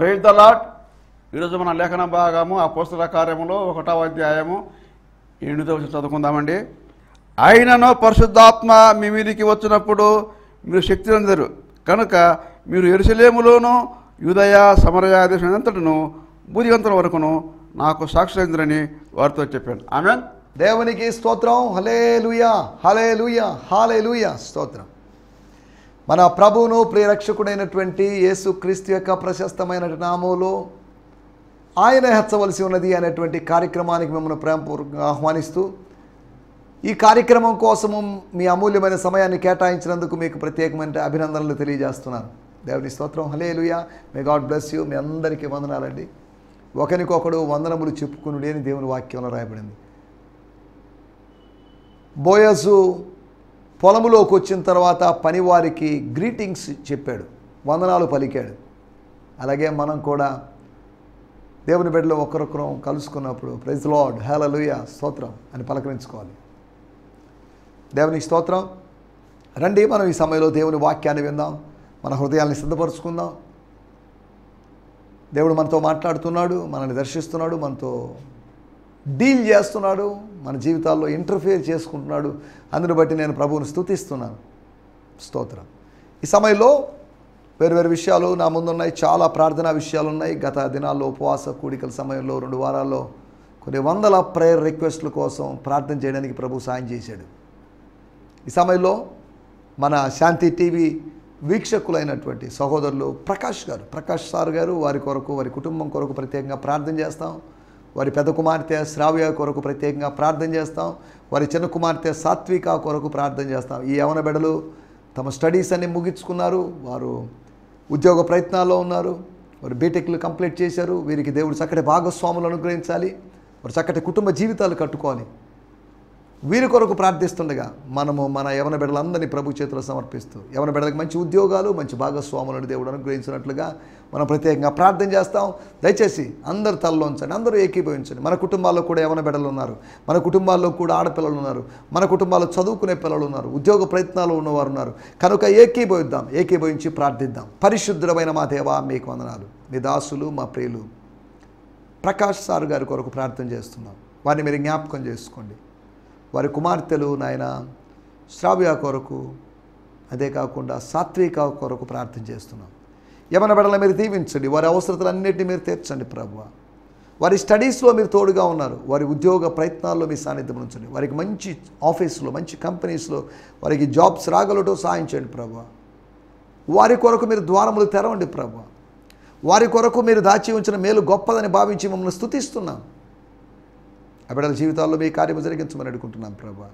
Praise the lord. ఈరోజు మన లేఖన భాగము అపోస్తల కార్యములో 1వ అధ్యాయము 8వ వచనం చదువుకుందామండి. ఆయనను పరిశుద్ధాత్మ మీ మీదికి వచ్చినప్పుడు మీరు శక్తి పొందరు కనుక మీరు యెరూషలేములోను యూదయ సమరయ దేశమంతటను భూదిగంతల వరకును నాకు సాక్షులైందని వారితో చెప్పాను. ఆమేన్. దేవునికి స్తోత్రం. హల్లెలూయా, హల్లెలూయా, హల్లెలూయా. స్తోత్రం. మన ప్రభువును ప్రియరక్షకుడైనటువంటి యేసుక్రీస్తు యొక్క ప్రశస్తమైన నామములో ఆయన హెచ్చవలసి ఉన్నది అనేటువంటి కార్యక్రమానికి మిమ్మల్ని ప్రేమపూర్వకంగా ఆహ్వానిస్తూ, ఈ కార్యక్రమం కోసము మీ అమూల్యమైన సమయాన్ని కేటాయించినందుకు మీకు ప్రత్యేకమైన అభినందనలు తెలియజేస్తున్నాను. దేవుని స్తోత్రం. Hallelujah. May God bless you. మీ అందరికీ వందనాలండి. ఒకరికొకడు వందనములు చెప్పుకునుడి అని దేవుని వాక్యంలో రాయబడింది. బోయజు పొలములోకి వచ్చిన తర్వాత పనివారికి గ్రీటింగ్స్ చెప్పాడు, వందనాలు పలికాడు. అలాగే మనం కూడా దేవుని బిడ్డలో ఒకరొకరం కలుసుకున్నప్పుడు ప్రైజ్ లార్డ్, హల్లెలూయా, స్తోత్రం అని పలకరించుకోవాలి. దేవునికి స్తోత్రం. రండి, మనం ఈ సమయంలో దేవుని వాక్యాన్ని విందాం, మన హృదయాల్ని సిద్ధపరుచుకుందాం. దేవుడు మనతో మాట్లాడుతున్నాడు, మనల్ని దర్శిస్తున్నాడు, మనతో డీల్ చేస్తున్నాడు, మన జీవితాల్లో ఇంటర్ఫియర్ చేసుకుంటున్నాడు. అందుని బట్టి నేను ప్రభువుని స్తుతిస్తున్నాను. స్తోత్రం. ఈ సమయంలో వేరు విషయాలు నా ముందున్నాయి. చాలా ప్రార్థనా విషయాలు ఉన్నాయి. గత దినాల్లో ఉపవాస కూడికల సమయంలో 2 వారాల్లో కొన్ని వందల ప్రేయర్ రిక్వెస్ట్ల కోసం ప్రార్థన చేయడానికి ప్రభు సాయం చేశాడు. ఈ సమయంలో మన శాంతి టీవీ వీక్షకులైనటువంటి సహోదరులు ప్రకాష్ సార్ గారు, వారి కొరకు, వారి కుటుంబం కొరకు ప్రత్యేకంగా ప్రార్థన చేస్తాం. వారి పెద్ద కుమార్తె శ్రావ్య కొరకు ప్రత్యేకంగా ప్రార్థన చేస్తాం. వారి చిన్న కుమార్తె సాత్విక కొరకు ప్రార్థన చేస్తాం. ఈ యవన బిడ్డలు తమ స్టడీస్ అన్ని ముగించుకున్నారు. వారు ఉద్యోగ ప్రయత్నాల్లో ఉన్నారు. వారు బీటెక్లు కంప్లీట్ చేశారు. వీరికి దేవుడు చక్కటి భాగస్వాములు అనుగ్రహించాలి. వారు చక్కటి కుటుంబ జీవితాలు కట్టుకోవాలి. వీరి కొరకు ప్రార్థిస్తుండగా మనము మన యవన బిడ్డలందరినీ ప్రభు చేతిలో సమర్పిస్తూ, యవన బిడ్డలకు మంచి ఉద్యోగాలు, మంచి భాగస్వాములను దేవుడు అనుగ్రహించినట్లుగా మనం ప్రత్యేకంగా ప్రార్థన చేస్తాం. దయచేసి అందరు తలలోంచండి, అందరూ ఏకీభవించండి. మన కుటుంబాల్లో కూడా యవన బిడ్డలు ఉన్నారు, మన కుటుంబాల్లో కూడా ఆడపిల్లలు ఉన్నారు, మన కుటుంబాల్లో చదువుకునే పిల్లలు ఉన్నారు, ఉద్యోగ ప్రయత్నాలు ఉన్నవారు ఉన్నారు. కనుక ఏకీభవించి ప్రార్థిద్దాం. పరిశుద్ధమైన మా దేవా, మీకు వందనాలు. మీ దాసులు, మా ప్రియులు ప్రకాష్ సార్ గారి కొరకు ప్రార్థన చేస్తున్నాం. వారిని మీరు జ్ఞాపకం చేసుకోండి. వారి కుమార్తెలు నాయన శ్రావ్య కొరకు, అదే కాకుండా సాత్విక కొరకు ప్రార్థన చేస్తున్నాం. యవన బిడ్డలను మీరు దీవించండి. వారి అవసరతలన్నింటినీ మీరు తీర్చండి ప్రభువా. వారి స్టడీస్లో మీరు తోడుగా ఉన్నారు. వారి ఉద్యోగ ప్రయత్నాల్లో మీ సాన్నిధ్యం ఉంచండి. వారికి మంచి ఆఫీసులో, మంచి కంపెనీస్లో వారికి జాబ్స్ రాగలటో సాయం చేయండి ప్రభువా. వారి కొరకు మీరు ద్వారములు తెరవండి ప్రభువా. వారి కొరకు మీరు దాచి ఉంచిన మేలు గొప్పదని భావించి మమ్మల్ని స్తుతిస్తున్నాం. ఆ బిడ్డల జీవితాల్లో మీ కార్యము జరిగించమని అడుగుకుంటున్నాం ప్రభా.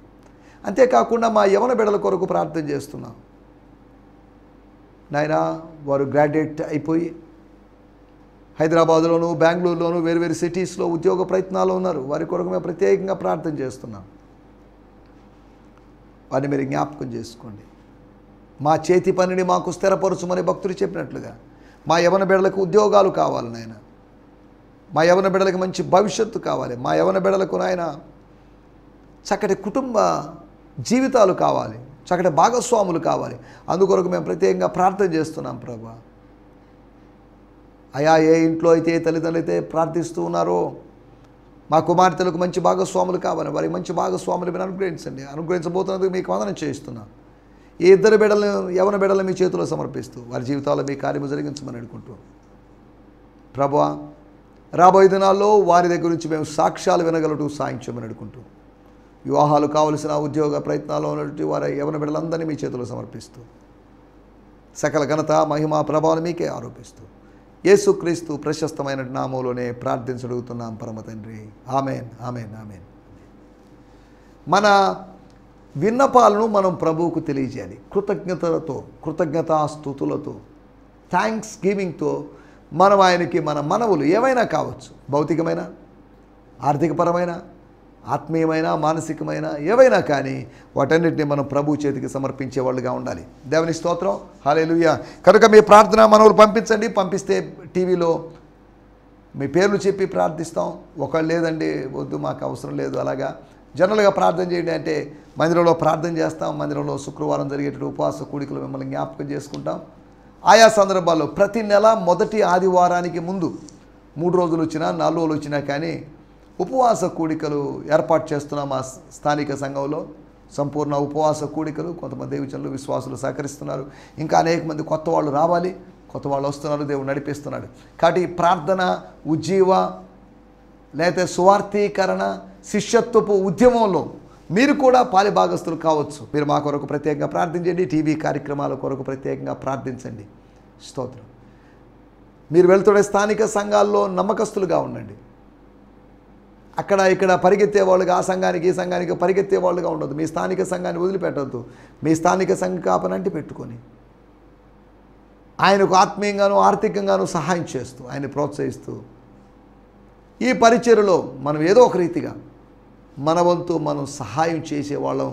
అంతేకాకుండా మా యవన బిడ్డల కొరకు ప్రార్థన చేస్తున్నాం నాయనా. వారు గ్రాడ్యుయేట్ అయిపోయి హైదరాబాద్లోను, బెంగళూరులోను, వేరు సిటీస్లో ఉద్యోగ ప్రయత్నాలు ఉన్నారు. వారి కొరకు మేము ప్రత్యేకంగా ప్రార్థన చేస్తున్నాం. వారిని మీరు జ్ఞాపకం చేసుకోండి. మా చేతి పనిని మాకు స్థిరపరచుమని భక్తులు చెప్పినట్లుగా మా యవన బిడ్డలకు ఉద్యోగాలు కావాలి నాయన. మా యవన బిడ్డలకు మంచి భవిష్యత్తు కావాలి. మా యవన బిడ్డలకు నాయన చక్కటి కుటుంబ జీవితాలు కావాలి, చక్కటి భాగస్వాములు కావాలి. అందుకొరకు మేము ప్రత్యేకంగా ప్రార్థన చేస్తున్నాం ప్రభా. అయా, ఏ ఇంట్లో అయితే ఏ తల్లిదండ్రులు అయితే ప్రార్థిస్తూ ఉన్నారో మా కుమార్తెలకు మంచి భాగస్వాములు కావాలి, వారికి మంచి భాగస్వాములు మీరు అనుగ్రహించండి. అనుగ్రహించబోతున్నందుకు మీకు వందనం చేయిస్తున్నాం. ఈ ఇద్దరు బిడ్డలను, యవన బిడ్డలను మీ చేతిలో సమర్పిస్తూ వారి జీవితాల్లో మీ కార్యము జరిగించమని అడుగుకుంటూ ప్రభువా, రాబోయే దినాల్లో వారి దగ్గర నుంచి మేము సాక్ష్యాలు వినగలటూ సాయించమని అడుగుకుంటూ, వివాహాలు కావలసిన ఉద్యోగ ప్రయత్నాల్లో ఉన్నటువంటి వారి యవన బిడ్డలందరినీ మీ చేతిలో సమర్పిస్తూ సకల ఘనత, మహిమ, ప్రభావం మీకే ఆరోపిస్తూ యేసుక్రీస్తు ప్రశస్తమైన నామములోనే ప్రార్థించడుగుతున్నాం పరమ తండ్రి. ఆమేన్, ఆమేన్, ఆమేన్. మన విన్నపాలను మనం ప్రభువుకు తెలియజేయాలి. కృతజ్ఞతలతో, కృతజ్ఞతాస్తుతులతో, థ్యాంక్స్ గివింగ్తో మనం ఆయనకి మన మనవులు ఏవైనా కావచ్చు, భౌతికమైన, ఆర్థికపరమైన, ఆత్మీయమైన, మానసికమైన ఏవైనా కానీ వాటన్నిటిని మనం ప్రభు చేతికి సమర్పించే వాళ్ళుగా ఉండాలి. దేవుని స్తోత్రం. హల్లెలూయా. కనుక మీ ప్రార్థన మనవులు పంపించండి. పంపిస్తే టీవీలో మీ పేర్లు చెప్పి ప్రార్థిస్తాం. ఒకళ్ళు లేదండి, వద్దు, మాకు అవసరం లేదు, అలాగా జనరల్గా ప్రార్థన చేయండి అంటే మందిరంలో ప్రార్థన చేస్తాం. మందిరంలో శుక్రవారం జరిగేటటువంటి ఉపవాస కూడికలు మిమ్మల్ని జ్ఞాపకం చేసుకుంటాం. ఆయా సందర్భాల్లో ప్రతి నెల మొదటి ఆదివారానికి ముందు 3 రోజులు వచ్చినా 4 రోజులు వచ్చినా కానీ ఉపవాస కూడికలు ఏర్పాటు చేస్తున్నాం మా స్థానిక సంఘంలో. సంపూర్ణ ఉపవాస కూడికలు. కొంతమంది దైవజనులు విశ్వాసులు సహకరిస్తున్నారు. ఇంకా అనేక మంది కొత్త వాళ్ళు రావాలి, కొత్త వాళ్ళు వస్తున్నారు, దేవుడు నడిపిస్తున్నాడు. కాబట్టి ప్రార్థన, ఉజ్జీవ లేకపోతే సువార్థీకరణ, శిష్యత్వపు ఉద్యమంలో మీరు కూడా పాలిభాగస్తులు కావచ్చు. మీరు మా కొరకు ప్రత్యేకంగా ప్రార్థించండి. టీవీ కార్యక్రమాల కొరకు ప్రత్యేకంగా ప్రార్థించండి. స్తోత్రం. మీరు వెళ్తున్న స్థానిక సంఘాల్లో నమ్మకస్తులుగా ఉండండి. అక్కడ ఇక్కడ పరిగెత్తే వాళ్ళుగా ఆ సంఘానికి ఈ సంఘానికి పరిగెత్తే వాళ్ళుగా ఉండదు. మీ స్థానిక సంఘాన్ని వదిలిపెట్టద్దు. మీ స్థానిక సంఘ కాపనంటి పెట్టుకొని ఆయనకు ఆత్మీయంగాను ఆర్థికంగాను సహాయం చేస్తూ ఆయన్ని ప్రోత్సహిస్తూ ఈ పరిచర్యలో మనం ఏదో ఒక రీతిగా మన వంతు మనం సహాయం చేసేవాళ్ళం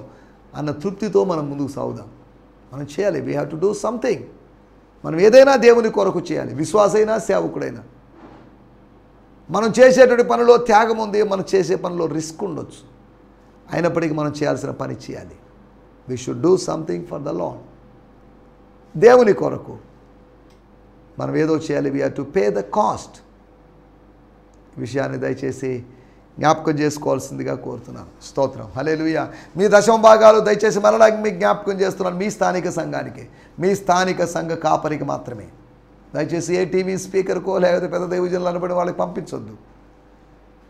అన్న తృప్తితో మనం ముందుకు సాగుదాం. మనం చేయాలి. We have to do something. మనం ఏదైనా దేవుని కొరకు చేయాలి. విశ్వాసైనా సేవకుడైనా మనం చేసేటువంటి పనిలో త్యాగం ఉంది, మనం చేసే పనిలో రిస్క్ ఉండొచ్చు. అయినప్పటికీ మనం చేయాల్సిన పని చేయాలి. We should do something for the lord. దేవుని కొరకు మనం ఏదో చేయాలి. We have to pay the cost. విషయాన్ని దయచేసి జ్ఞాపకం చేసుకోవాల్సిందిగా కోరుతున్నాను. స్తోత్రం. హల్లెలూయా. మీ దశమ భాగాలు దయచేసి మరలా మీకు జ్ఞాపకం చేస్తున్నాను. మీ స్థానిక సంఘానికి, మీ స్థానిక సంఘ కాపరికి మాత్రమే. దయచేసి ఏ టీవీ స్పీకర్కో లేకపోతే పెద్ద దైవజనులు అనబడి వాళ్ళకి పంపించొద్దు.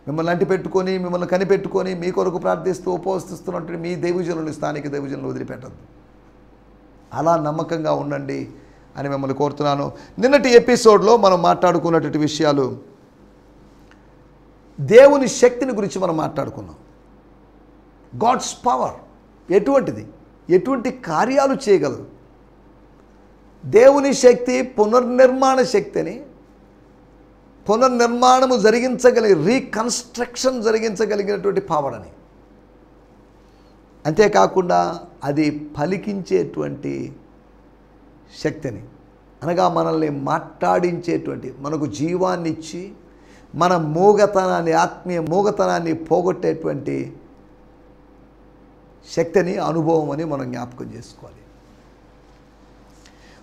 మిమ్మల్ని అంటి పెట్టుకొని మిమ్మల్ని కనిపెట్టుకొని మీ కొరకు ప్రార్థిస్తూ ఉపవసిస్తున్నట్టు మీ దైవజనులను, స్థానిక దైవజనులను వదిలిపెట్టద్దు. అలా నమ్మకంగా ఉండండి అని మిమ్మల్ని కోరుతున్నాను. నిన్నటి ఎపిసోడ్లో మనం మాట్లాడుకున్నటువంటి విషయాలు దేవుని శక్తిని గురించి మనం మాట్లాడుకున్నాం. గాడ్స్ పవర్ ఎటువంటిది, ఎటువంటి కార్యాలు చేయగలదు. దేవుని శక్తి పునర్నిర్మాణ శక్తి అని, పునర్నిర్మాణము జరిగించగలిగి రీకన్స్ట్రక్షన్ జరిగించగలిగినటువంటి పవర్ అని. అంతేకాకుండా అది పలికించేటువంటి శక్తిని, అనగా మనల్ని మాట్లాడించేటువంటి, మనకు జీవాన్ని ఇచ్చి మన మూగతనాన్ని, ఆత్మీయ మూగతనాన్ని పోగొట్టేటువంటి శక్తిని, అనుభవం అని మనం జ్ఞాపకం చేసుకోవాలి.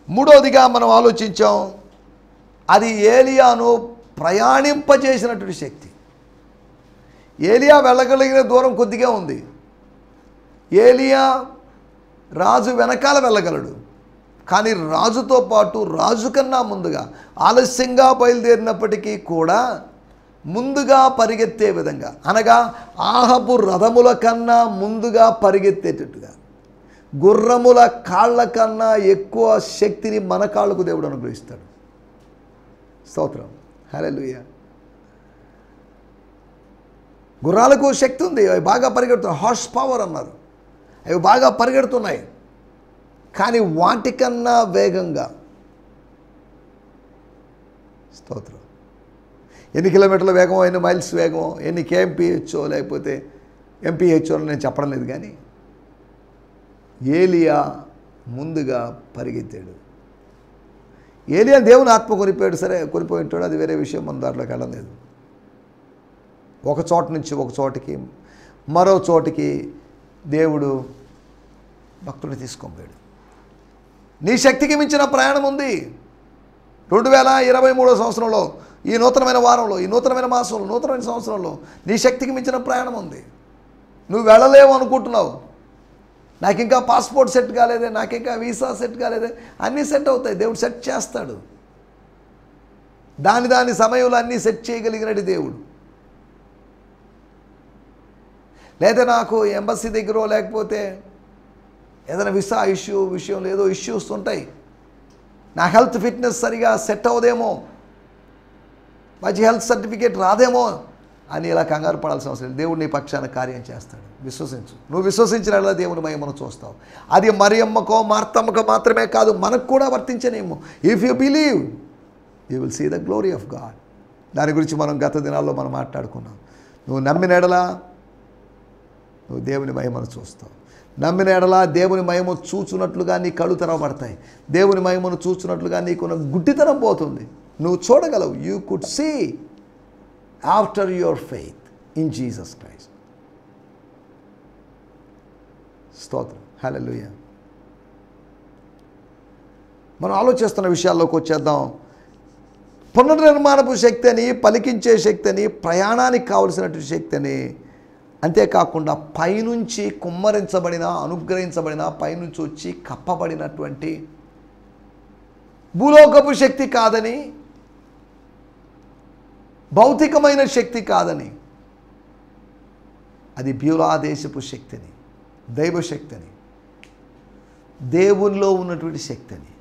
మూడవదిగా మనం ఆలోచించాం, అది ఏలియాను ప్రయాణింపజేసినటువంటి శక్తి. ఏలియా వెళ్ళగలిగిన దూరం కొద్దిగా ఉంది. ఏలియా రాజు వెనకాల వెళ్ళగలడు, కానీ రాజుతో పాటు రాజు కన్నా ముందుగా, ఆలస్యంగా బయలుదేరినప్పటికీ కూడా ముందుగా పరిగెత్తే విధంగా, అనగా ఆహబు రథముల కన్నా ముందుగా పరిగెత్తేటట్టుగా, గుర్రముల కాళ్ళ కన్నా ఎక్కువ శక్తిని మన కాళ్ళకు దేవుడు అనుగ్రహిస్తాడు. స్తోత్రం. హల్లెలూయా. గుర్రాలకు శక్తి ఉంది, అవి బాగా పరిగెడుతున్నాయి. హార్స్ పవర్ అన్నారు. అవి బాగా పరిగెడుతున్నాయి, కానీ వాటికన్నా వేగంగా. స్తోత్రం. ఎన్ని కిలోమీటర్ల వేగమో, ఎన్ని మైల్స్ వేగమో, ఎన్ని కేఎంపీహెచ్ఓ లేకపోతే ఎంపీహెచ్ఓ నేను చెప్పడం లేదు, కానీ ఏలియా ముందుగా పరిగెత్తాడు. ఏలియా దేవుని ఆత్మ కొనిపోయాడు, సరే కొనిపోయి ఉంటాడు, అది వేరే విషయం, మనం దాంట్లోకి వెళ్ళలేదు. ఒక చోట నుంచి ఒక చోటికి, మరో చోటికి దేవుడు భక్తుడిని తీసుకొని. నీ శక్తికి మించిన ప్రయాణం ఉంది. 2023 సంవత్సరంలో, ఈ నూతనమైన వారంలో, ఈ నూతనమైన మాసంలో, నూతనమైన సంవత్సరంలో నీ శక్తికి మించిన ప్రయాణం ఉంది. నువ్వు వెళ్ళలేవు అనుకుంటున్నావు. నాకు ఇంకా పాస్పోర్ట్ సెట్ కాలేదే, నాకు ఇంకా వీసా సెట్ కాలేదే. అన్నీ సెట్ అవుతాయి, దేవుడు సెట్ చేస్తాడు. దాని సమయంలో అన్నీ సెట్ చేయగలిగినది దేవుడు. లేదా నాకు ఎంబసీ దగ్గర లేకపోతే ఏదైనా వీసా విషయంలో ఏదో ఇష్యూస్ ఉంటాయి, నా హెల్త్ ఫిట్నెస్ సరిగా సెట్ అవ్వదేమో, మంచి హెల్త్ సర్టిఫికేట్ రాదేమో అని ఇలా కంగారు పడాల్సిన అవసరం లేదు. దేవుడు నీ పక్షాన కార్యం చేస్తాడు. విశ్వసించు. నువ్వు విశ్వసించినట్లా దేవుని మహిమను చూస్తావు. అది మరియమ్మకో మార్తమ్మకో మాత్రమే కాదు, మనకు కూడా వర్తించనేమో. If you believe you will see the glory of God. దాని గురించి మనం గత దినాల్లో మనం మాట్లాడుకున్నాం. నువ్వు నమ్మిన ఎడలా నువ్వు దేవుని మహిమను చూస్తావు. నమ్మిన ఎడలా దేవుని మహిమ చూచున్నట్లుగా నీ కళ్ళు తెరవబడతాయి. దేవుని మహిమను చూచున్నట్లుగా నీకున్న గుడ్డితనం పోతుంది. నువ్వు చూడగలవు. You could see after your faith in Jesus Christ. స్తోత్రం. హల్లెలూయా. మనం ఆలోచిస్తున్న విషయాల్లోకి వచ్చేద్దాం. పునర్నిర్మాణపు శక్తి అని, పలికించే శక్తి అని, ప్రయాణానికి కావలసినటువంటి శక్తి అని, అంతేకాకుండా పైనుంచి కుమ్మరించబడిన, అనుగ్రహించబడిన, పైనుంచి వచ్చి కప్పబడినటువంటి భూలోకపు శక్తి కాదని, భౌతికమైన శక్తి కాదని, అది బ్యూలాదేశపు శక్తిని, దైవశక్తిని, దేవునిలో ఉన్నటువంటి శక్తిని,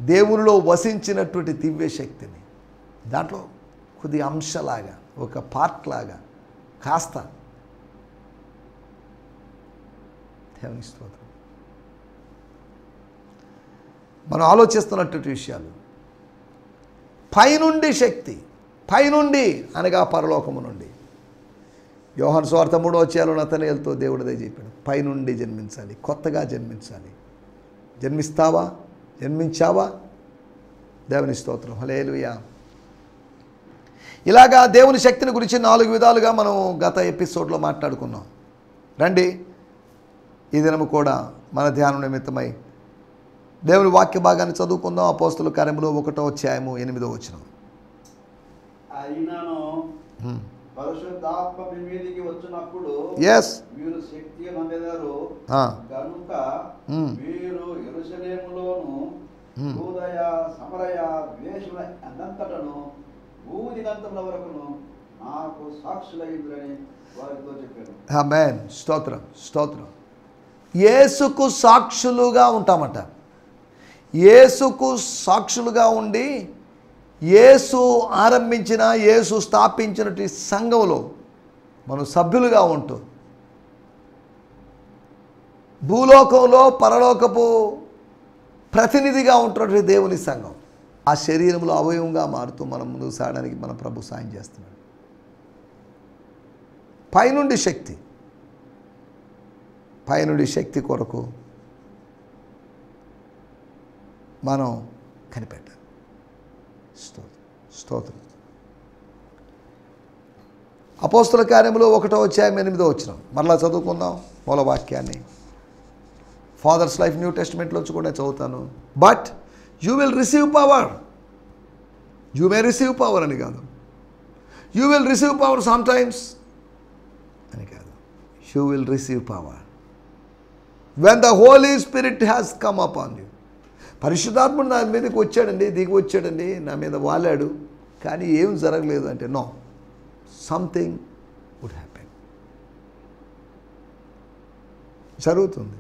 దేవునిలో వసించినటువంటి దివ్య శక్తిని, దాంట్లో కొద్ది అంశలాగా, ఒక పార్ట్ లాగా కాస్త దేవుని స్తోత్రం. మనం ఆలోచిస్తున్నటువంటి విషయాలు పైనుండి శక్తి, పైనుండి అనగా పరలోకము నుండి. యోహాను సువార్త 3వ అధ్యాయంలో నతనయేలుతో దేవుడు అదే చెప్పాడు, పైనుండి జన్మించాలి, కొత్తగా జన్మించాలి. జన్మిస్తావా? జన్మించావా? దేవుని స్తోత్రం, హల్లెలూయా. ఇలాగా దేవుని శక్తిని గురించి 4 విధాలుగా మనం గత ఎపిసోడ్లో మాట్లాడుకున్నాం. రండి ఈ దినము కూడా మన ధ్యానం నిమిత్తమై దేవుని వాక్య భాగాన్ని చదువుకుందాం. అపోస్తలుల కార్యములు 1వ అధ్యాయము 8వ వచనం. అయినను పరిశుద్ధాత్మ మీ మీదికి వచ్చినప్పుడు మీరు శక్తి నొందెదరు కనుక మీరు యెరూషలేములోను యూదయ సమరయ ద్వేషుల అనంతటను భూదిగంతముల వరకును నాకు సాక్షులైందని వారితో చెప్పాను. ఆమేన్. స్తోత్రం, స్తోత్రం. యేసుకు సాక్షులుగా ఉంటామట. యేసుకు సాక్షులుగా ఉండి, యేసు ఆరంభించిన, యేసు స్థాపించినటువంటి సంఘంలో మనం సభ్యులుగా ఉంటూ, భూలోకంలో పరలోకపు ప్రతినిధిగా ఉంటున్నటువంటి దేవుని సంఘం, ఆ శరీరంలో అవయవంగా మారుతూ మనం ముందుకు సాగడానికి మన ప్రభు సాయం చేస్తున్నాడు. పైనుండి శక్తి, పైనుండి శక్తి కొరకు మనం కనిపెట్టాలి. స్తోత్రం. అపోస్తలుల కార్యములు 1వ అధ్యాయం 8వ వచనం మరలా చదువుకుందాం మూల వాక్యాన్ని. ఫాదర్స్ లైఫ్ న్యూ టెస్టిమెంట్లోంచి కూడా చదువుతాను. But you will receive power. You may receive power అని కాదు, you will receive power sometimes అని కాదు, you will receive power when the Holy Spirit has come upon you. పరిశుద్ధాత్ముడు నా మీదకి వచ్చాడండి, దిగి వచ్చాడండి, నా మీద వాలాడు, కానీ ఏం జరగలేదు అంటే నో, సంథింగ్ వుడ్ హ్యాపెన్. జరుగుతుంది.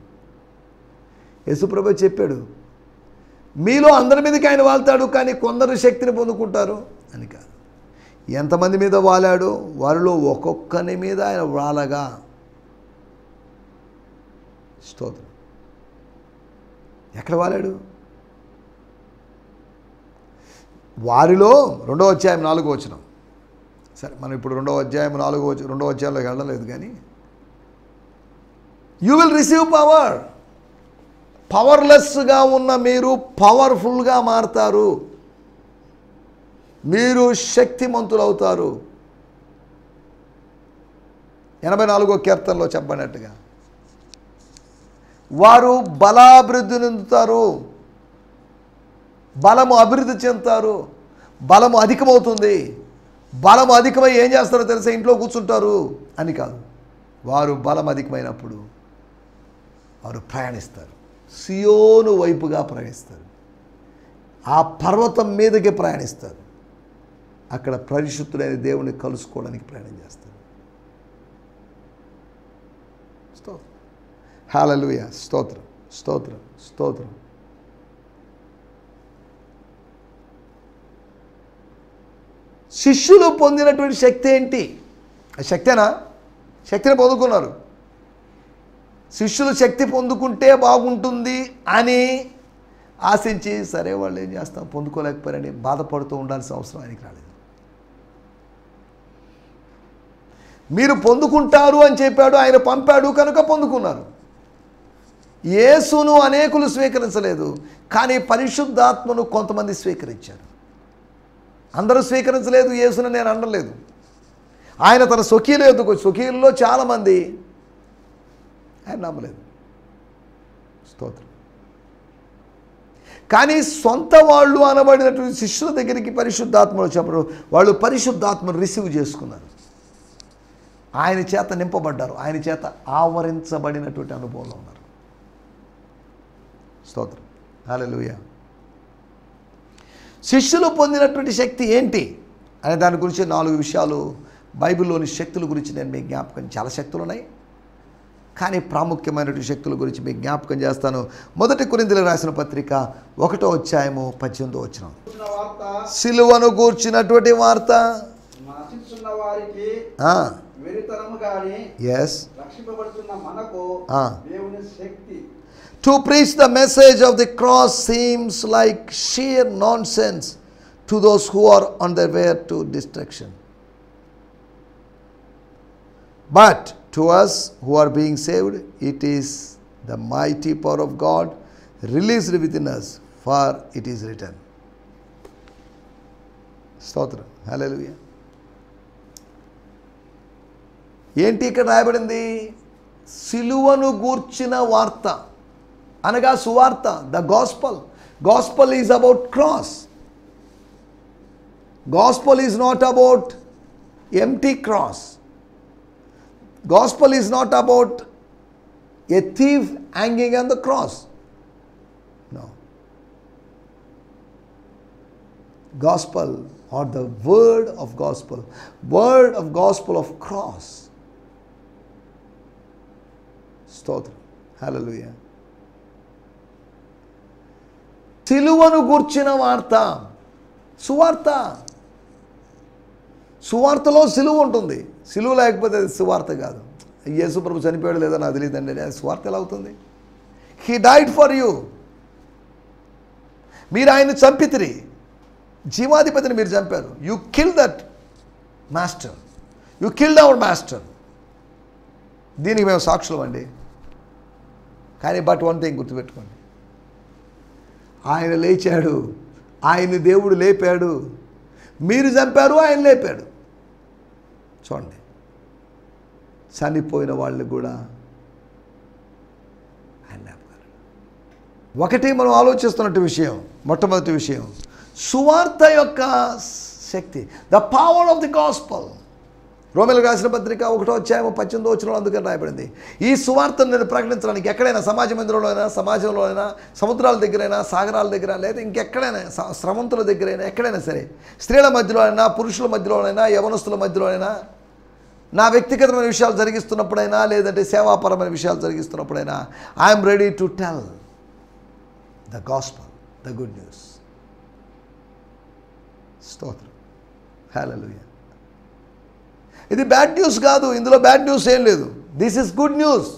యేసుప్రభు చెప్పాడు, మీలో అందరి మీదకి ఆయన వాళ్తాడు, కానీ కొందరు శక్తిని పొందుకుంటారు అని కాదు. ఎంతమంది మీద వాలాడో వారిలో ఒక్కొక్కని మీద ఆయన వాలగా. స్తోత్రం. ఎక్కడ వాలాడు? వారిలో 2వ అధ్యాయం 4వ వచనం. సరే, మనం ఇప్పుడు 2వ అధ్యాయం 2వ అధ్యాయంలోకి వెళ్ళలేదు, కానీ యూ విల్ రిసీవ్ పవర్. పవర్లెస్గా ఉన్న మీరు పవర్ఫుల్గా మారుతారు, మీరు శక్తిమంతులు అవుతారు. 84వ కీర్తనలో చెప్పబడినట్టుగా వారు బలాభివృద్ధి చెందుతారు, బలము అభివృద్ధి చెందుతారు, బలము అధికమవుతుంది. బలము అధికమై ఏం చేస్తారో తెలిసే, ఇంట్లో కూర్చుంటారు అని కాదు. వారు బలం అధికమైనప్పుడు వారు ప్రయాణిస్తారు, సియోను వైపుగా ప్రయాణిస్తారు, ఆ పర్వతం మీదకి ప్రయాణిస్తారు, అక్కడ పరిశుద్ధుడైన దేవుని కలుసుకోవడానికి ప్రయాణం చేస్తారు. హల్లెలూయా. స్తోత్రం, స్తోత్రం, స్తోత్రం. శిష్యులు పొందినటువంటి శక్తి ఏంటి? శక్తేనా? శక్తిని పొందుకున్నారు. శిష్యులు శక్తి పొందుకుంటే బాగుంటుంది అని ఆశించి, సరే వాళ్ళు ఏం చేస్తాం, పొందుకోలేకపోయారని బాధపడుతూ ఉండాల్సిన అవసరం ఆయనకి రాలేదు. మీరు పొందుకుంటారు అని చెప్పాడు, ఆయన పంపాడు కనుక పొందుకున్నారు. యేసును అనేకులు స్వీకరించలేదు, కానీ పరిశుద్ధాత్మను కొంతమంది స్వీకరించారు. అందరూ స్వీకరించలేదు, యేసును నేను అనలేదు. ఆయన తన స్వకీయుల యొద్దకు, స్వకీయుల్లో చాలామంది ఆయన నమ్మలేదు. స్తోత్రం. కానీ సొంత వాళ్ళు అనబడినటువంటి శిష్యుల దగ్గరికి పరిశుద్ధాత్మలు వచ్చినప్పుడు వాళ్ళు పరిశుద్ధాత్మను రిసీవ్ చేసుకున్నారు, ఆయన చేత నింపబడ్డారు, ఆయన చేత ఆవరించబడినటువంటి అనుభవంలో ఉన్నారు. స్తోత్రం, హల్లెలూయా. శిష్యులు పొందినటువంటి శక్తి ఏంటి అనే దాని గురించి 4 విషయాలు, బైబిల్లోని శక్తుల గురించి నేను మీకు జ్ఞాపకం, చాలా శక్తులు ఉన్నాయి కానీ ప్రాముఖ్యమైనటువంటి శక్తుల గురించి మీకు జ్ఞాపకం చేస్తాను. 1 కొరింథీయులకు రాసిన పత్రిక 1వ అధ్యాయము 18వ వచనం. సిలువను గూర్చినటువంటి వార్త నశించుచున్న వారికి వెరితనము గాని రక్షింపబడుతున్న మనకు దేవుని శక్తి. To preach the message of the cross seems like sheer nonsense to those who are on their way to destruction. But to us who are being saved, it is the mighty power of God released within us, for it is written. స్తోత్రం, హల్లెలూయా. ఏంటి ఇక్కడ రాయబడింది? సిలువను గూర్చిన వార్త అనగా సువార్త, the gospel. Gospel is about cross. Gospel is not about empty cross. Gospel is not about a thief hanging on the cross. No. Gospel or the word of gospel of cross. స్తోత్రం, hallelujah. సిలువను గూర్చిన వార్త, సువార్త. సువార్తలో సిలువ ఉంటుంది, సిలువ లేకపోతే అది సువార్త కాదు. యేసు ప్రభు చనిపోయాడు లేదో నాకు తెలియదండి, అది సువార్త ఎలా అవుతుంది? He died for you. మీరు ఆయన్ని చంపితిరి, జీవాధిపతిని మీరు చంపారు. You kill that master, you killed hour master. దీనికి మేము సాక్షులం అండి. కానీ బట్ వన్ థింగ్ గుర్తుపెట్టుకోండి, ఆయన లేచాడు, ఆయన్ని దేవుడు లేపాడు. మీరు చంపారు, ఆయన లేపాడు. చూడండి, చనిపోయిన వాళ్ళు కూడా ఆయన లేపగలరు. ఒకటి మనం ఆలోచిస్తున్నట్టు విషయం, మొట్టమొదటి విషయం సువార్త యొక్క శక్తి, the power of the gospel. రోమీయులకు రాసిన పత్రిక 1వ అధ్యాయం 18వ వచనంలో అందుకని రాయబడింది. ఈ సువార్తను నేను ప్రకటించడానికి ఎక్కడైనా సమాజ మందిరంలోనైనా, సమాజంలోనైనా, సముద్రాల దగ్గరైనా, సాగరాల దగ్గర, లేదా ఇంకెక్కడైనా, స్రవంతుల దగ్గరైనా, ఎక్కడైనా సరే, స్త్రీల మధ్యలోనైనా, పురుషుల మధ్యలోనైనా, యవనస్తుల మధ్యలోనైనా, నా వ్యక్తిగతమైన విషయాలు జరిగిస్తున్నప్పుడైనా, లేదంటే సేవాపరమైన విషయాలు జరిగిస్తున్నప్పుడైనా, I'm ready to tell the gospel, the good news. స్తోత్రం, హల్లెలూయా. ఇది బ్యాడ్ న్యూస్ కాదు, ఇందులో బ్యాడ్ న్యూస్ ఏం లేదు. This is good news.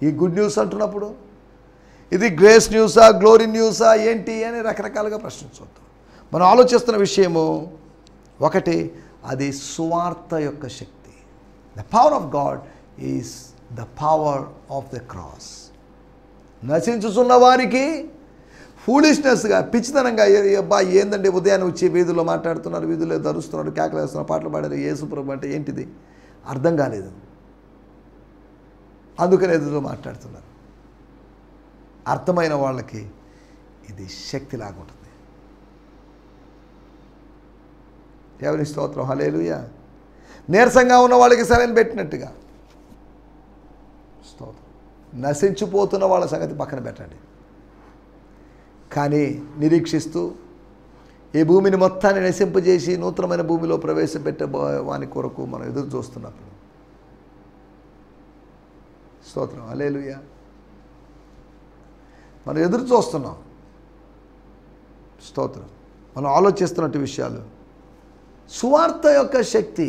ఈ గుడ్ న్యూస్ అంటున్నప్పుడు ఇది గ్రేస్ న్యూసా, గ్లోరీ న్యూసా, ఏంటి అని రకరకాలుగా ప్రశ్నించవద్దు. మనం ఆలోచిస్తున్న విషయము ఒకటి, అది సువార్త యొక్క శక్తి. The power of God is the power of the cross. నశించుచున్న వారికి ఫూలిష్నెస్గా, పిచ్చితనంగా, అబ్బా ఏందండి ఉదయాన్నే వచ్చి వీధుల్లో మాట్లాడుతున్నారు, వీధుల్లో ధరుస్తున్నారు, కేకలేస్తున్నారు, పాటలు పాడారు, యేసుప్రభు అంటే ఏంటిది అర్థం కాలేదు, అందుకని ఎదురులో మాట్లాడుతున్నారు. అర్థమైన వాళ్ళకి ఇది శక్తిలాగా ఉంటుంది. ఎవరి స్తోత్రం, హల్లెలూయా. నీరసంగా ఉన్న వాళ్ళకి సెలైన్ పెట్టినట్టుగా స్తోత్రం. నశించిపోతున్న వాళ్ళ సంగతి పక్కన పెట్టండి, కానీ నిరీక్షిస్తూ ఈ భూమిని మొత్తాన్ని నశింపజేసి నూతనమైన భూమిలో ప్రవేశపెట్టే వాని కొరకు మనం ఎదురు చూస్తున్నప్పుడు స్తోత్రం, హల్లెలూయా, మనం ఎదురు చూస్తున్నాం. స్తోత్రం. మనం ఆలోచిస్తున్నట్టు విషయాలు, సువార్త యొక్క శక్తి,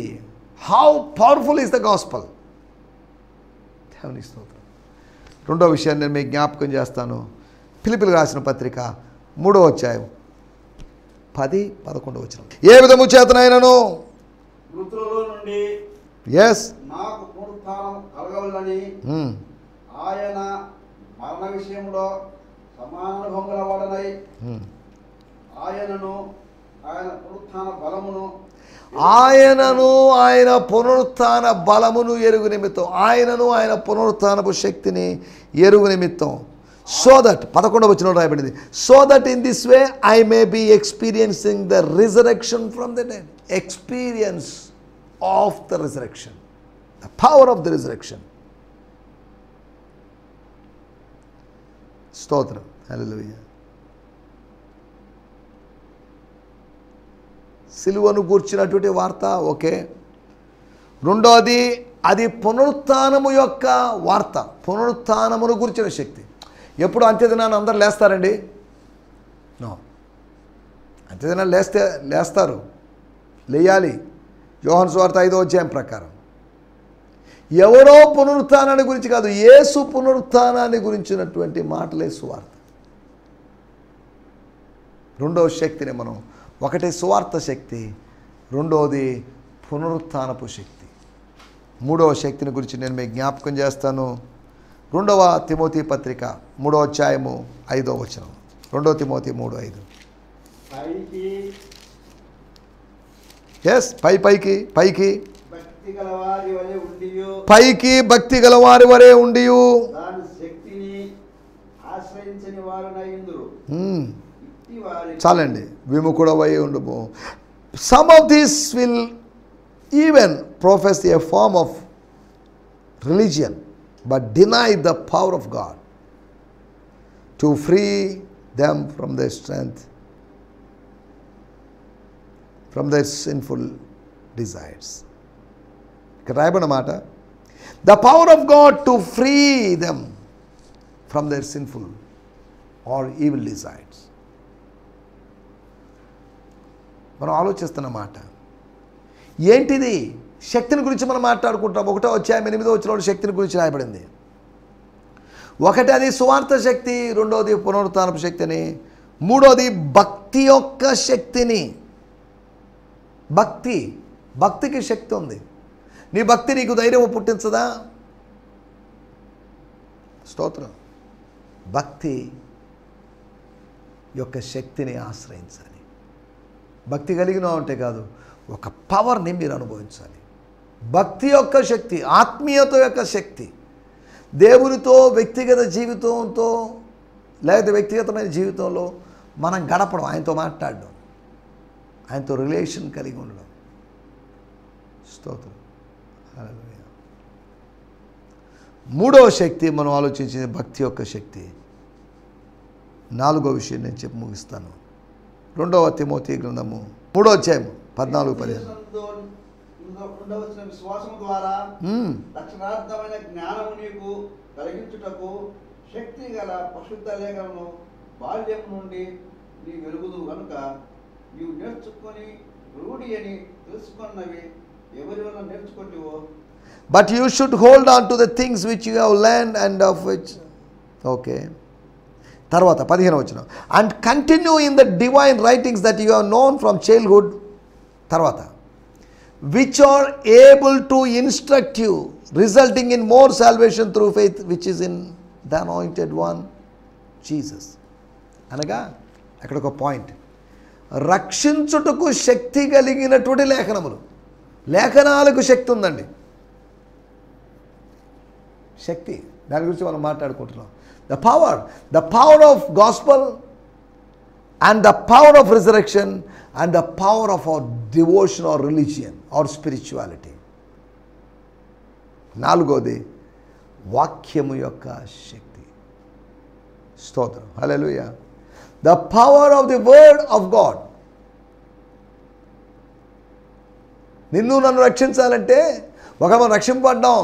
how powerful is the gospel. దేవుని స్తోత్రం. రెండో విషయాన్ని నేను మీకు జ్ఞాపకం చేస్తాను. ఫిలిప్పీయులకు రాసిన పత్రిక 3వ అధ్యాయం 10-11 వచనం. ఏ విధము చేతనైనను మృతులలో నుండి నాకు పునరుత్థానం కలగవలెనని ఆయన మరణ విషయంలో సమానానుభవం గలవాడనై ఆయనను ఆయన పునరుత్థాన బలమును ఎరుగు నిమిత్తం, ఆయనను ఆయన పునరుత్థానపు శక్తిని ఎరుగు నిమిత్తం సో దట్ 11వ వచనంలో రాయబడింది, so that in this way I may be experiencing the resurrection from the dead. Experience of the resurrection, the power of the resurrection. స్తోత్రం, హల్లెలూయా. సిలువను గూర్చినటువంటి వార్త ఓకే. రెండోది అది పునరుత్థానము యొక్క వార్త, పునరుత్థానమును గురించిన శక్తి. ఎప్పుడు అంత్యదినాన్ని అందరు లేస్తారండి? నో. అంత్యదినాన్ని లేస్తారు, లేయాలి. యోహాను సువార్త 5వ అధ్యాయం ప్రకారం ఎవరో పునరుత్థానాన్ని గురించి కాదు, యేసు పునరుత్థానాన్ని గురించినటువంటి మాటలే సువార్త. రెండవ శక్తిని మనం, ఒకటి సువార్త శక్తి, రెండవది పునరుత్థానపు శక్తి. మూడవ శక్తిని గురించి నేను మీకు జ్ఞాపకం చేస్తాను. 2వ తిమోతి పత్రిక 3వ అధ్యాయము 5వ వచనం. 2వ తిమోతి 3:5. ఎస్, పైకి భక్తి గలవారి వలె ఉండియు, పైకి భక్తి గలవారి వరే ఉండియు దాని శక్తిని ఆశ్రయించని వారునైందురు. చాలండి, విముఖుడవై ఉండుము. Some of this will even profess a form of religion but deny the power of God to free them from their strength, from their sinful desires. ఇక్కడ రాయబడిన మాట, the power of God to free them from their sinful or evil desires. మనం ఆలోచిస్తున్న మాట ఏంటిది? శక్తిని గురించి మనం మాట్లాడుకుంటాం. 1వ అధ్యాయం 8వ వచనంలో శక్తిని గురించి రాయబడింది. ఒకటి అది సువార్త శక్తి, రెండవది పునరుత్థానపు శక్తిని, మూడవది భక్తి యొక్క శక్తిని. భక్తికి శక్తి ఉంది. నీ భక్తి నీకు ధైర్యం పుట్టించదా? స్తోత్రం. భక్తి యొక్క శక్తిని ఆశ్రయించాలి. భక్తి కలిగిన ఉంటే కాదు, ఒక పవర్ని మీరు అనుభవించాలి. భక్తి యొక్క శక్తి, ఆత్మీయత యొక్క శక్తి, దేవునితో వ్యక్తిగత జీవితంతో లేకపోతే వ్యక్తిగతమైన జీవితంలో మనం గడపడం, ఆయనతో మాట్లాడడం, ఆయనతో రిలేషన్ కలిగి ఉండడం. స్తోత్రం, హల్లెలూయా. మూడవ శక్తి మనం ఆలోచించే భక్తి యొక్క శక్తి. 4వ విషయం నేను చెప్పి ముగిస్తాను. 2వ తిమోతి గ్రంథము 3వ అధ్యాయం 14-15. ఉండవలసిన విశ్వాసం ద్వారా రక్షణార్థమైన జ్ఞానము నీకు కలిగించుటకు శక్తి గల పరిశుద్ధ లేఖనము బాల్యం నుండి నీ వెలుగుదు కనుక నీవు నేర్చుకొని రూఢి అని తెలుసుకున్నవి ఎవరి వల్ల నేర్చుకుంటేవో. But you should hold on to the things which you have learned and of which, okay. తర్వాత 15వ వచనం, and continue in the divine writings that you have known from childhood. తర్వాత, which are able to instruct you, resulting in more salvation through faith which is in the anointed one Jesus. అనగా అక్కడ ఒక point, రక్షించుటకు శక్తి కలిగినటువంటి లేఖనములు. లేఖనాలకు శక్తి ఉందండి, శక్తి. దాని గురించి మనం మాట్లాడుకుంటున్నాం. The power of gospel and the power of resurrection and the power of our devotion or religion or spirituality. 4వది వాక్యము యొక్క శక్తి. స్తోత్రం, హల్లెలూయా. The power of the word of God. నిన్ను నన్ను రక్షించాలంటే మనం రక్షింపడ్డాం,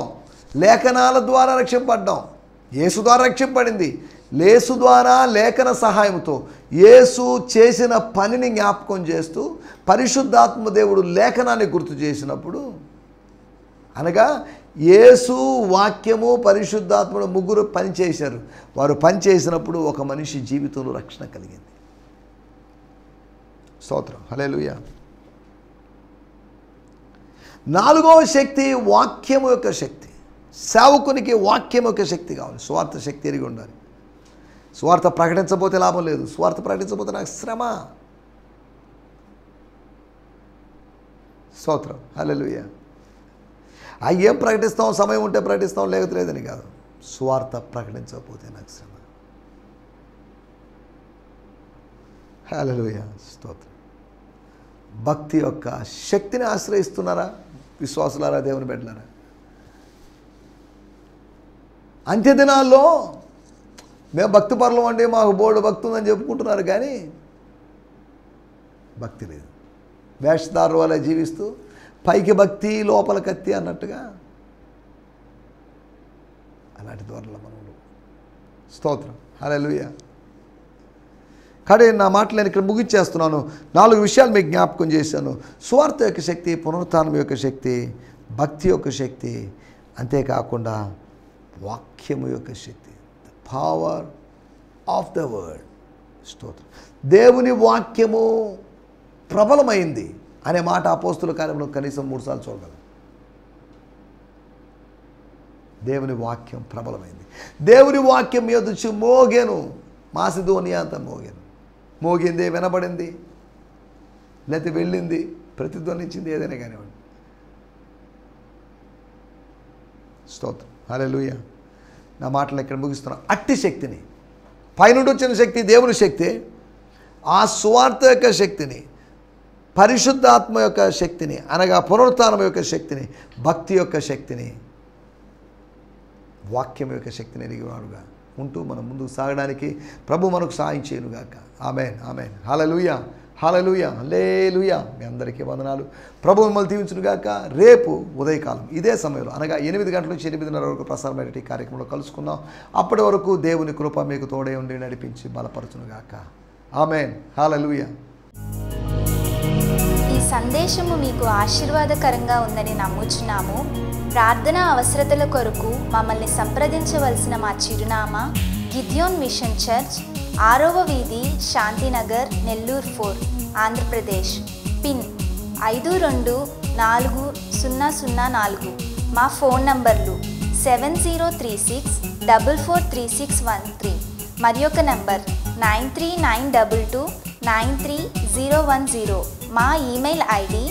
లేఖనాల ద్వారా రక్షింపడ్డాం. యేసు ద్వారా రక్షింపబడింది. యేసు ద్వారా లేఖన సహాయంతో యేసు చేసిన పనిని జ్ఞాపకం చేస్తూ పరిశుద్ధాత్మ దేవుడు లేఖనాన్ని గుర్తు చేసినప్పుడు, అనగా యేసు, వాక్యము, పరిశుద్ధాత్ముడు ముగ్గురు పనిచేశారు. వారు పనిచేసినప్పుడు ఒక మనిషి జీవితంలో రక్షణ కలిగింది. స్తోత్రం, హల్లెలూయా. 4వ శక్తి వాక్యము యొక్క శక్తి. సేవకునికి వాక్యం యొక్క శక్తి కావాలి. స్వార్థ శక్తి ఎరిగి ఉండాలి. స్వార్థ ప్రకటించబోతే లాభం లేదు. స్వార్థ ప్రకటించబోతే నాకు శ్రమ. స్తోత్రం, హల్లెలూయా. ఏం ప్రకటిస్తాం? సమయం ఉంటే ప్రకటిస్తాం, లేకపోతే లేదని కాదు. స్వార్థ ప్రకటించకపోతే నాకు శ్రమ. హల్లెలూయా, స్తోత్రం. భక్తి యొక్క శక్తిని ఆశ్రయిస్తున్నారా విశ్వాసులారా, దేవుని బిడ్డలారా? అంత్యదినాల్లో మేము భక్తి పరులం అండి, మాకు బోర్డు భక్తి ఉందని చెప్పుకుంటున్నారు, కానీ భక్తి లేదు. వేషధారు వల్ల జీవిస్తూ పైకి భక్తి లోపల కత్తి అన్నట్టుగా అలాంటి ధోరణిలో మనము. స్తోత్రం, హల్లెలూయా. కానీ నా మాటలు నేను ఇక్కడ ముగించేస్తున్నాను. 4 విషయాలు మీకు జ్ఞాపకం చేశాను. సువార్త యొక్క శక్తి, పునరుత్థానం యొక్క శక్తి, భక్తి యొక్క శక్తి, అంతేకాకుండా వాక్యము యొక్క శక్తి, the power of the word. స్తోత్రం. దేవుని వాక్యము ప్రబలమైంది అనే మాట అపోస్తుల కార్యంలో కనీసం 3 సార్లు చూడగలం. దేవుని వాక్యం ప్రబలమైంది. దేవుని వాక్యం ఎదుచి మోగెను, మాసిదోనియా అంతా మోగెను. మోగింది, వినబడింది, లేకపోతే వెళ్ళింది, ప్రతిధ్వనించింది, ఏదైనా కానివ్వండి. స్తోత్రం, హల్లెలూయా. నా మాటలు ఇక్కడ ముగిస్తున్నాను. అట్టి శక్తిని, పైనుండి వచ్చిన శక్తి దేవుని శక్తి, ఆ సువార్త యొక్క శక్తిని, పరిశుద్ధాత్మ యొక్క శక్తిని, అనగా పునరుత్థానం యొక్క శక్తిని, భక్తి యొక్క శక్తిని, వాక్యం యొక్క శక్తిని ఎరిగివాడుగా ఉంటూ మనం ముందుకు సాగడానికి ప్రభు మనకు సహాయం చేయనుగాక. ఆమేన్, ఆమేన్. హల్లెలూయా, హల్లెలూయా, హల్లెలూయా. మీ అందరికీ వందనాలు. ప్రభు మిమ్మల్ని దీవించునుగాక. రేపు ఉదయకాలం ఇదే సమయంలో, అనగా 8 గంటల నుంచి 8:30 వరకు ప్రసారమైన ఈ కార్యక్రమంలో కలుసుకుందాం. అప్పటి వరకు దేవుని కృప మీకు తోడే ఉండి నడిపించి బలపరచునుగాక. ఆమేన్, హల్లెలూయా. ఈ సందేశము మీకు ఆశీర్వాదకరంగా ఉందని నమ్ముచున్నాము. ప్రార్థనా అవసరతల కొరకు మమ్మల్ని సంప్రదించవలసిన మా చిరునామా గిద్యోన్ మిషన్ చర్చ్, 6వ వీధి, శాంతినగర్, నెల్లూరు 4, ఆంధ్రప్రదేశ్. పిన్ 524004. మా ఫోన్ నంబర్లు 7036443613 మరి ఒక నంబర్ 9392293010. మా ఈమెయిల్ ఐడి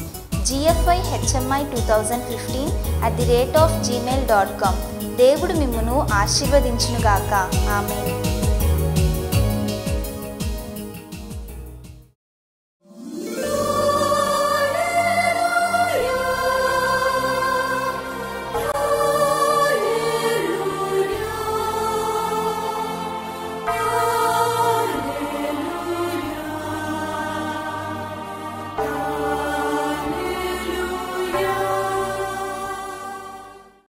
gfihmi2015@gmail.com. దేవుడు మిమ్మును ఆశీర్వదించునుగాక. ఆమేన్.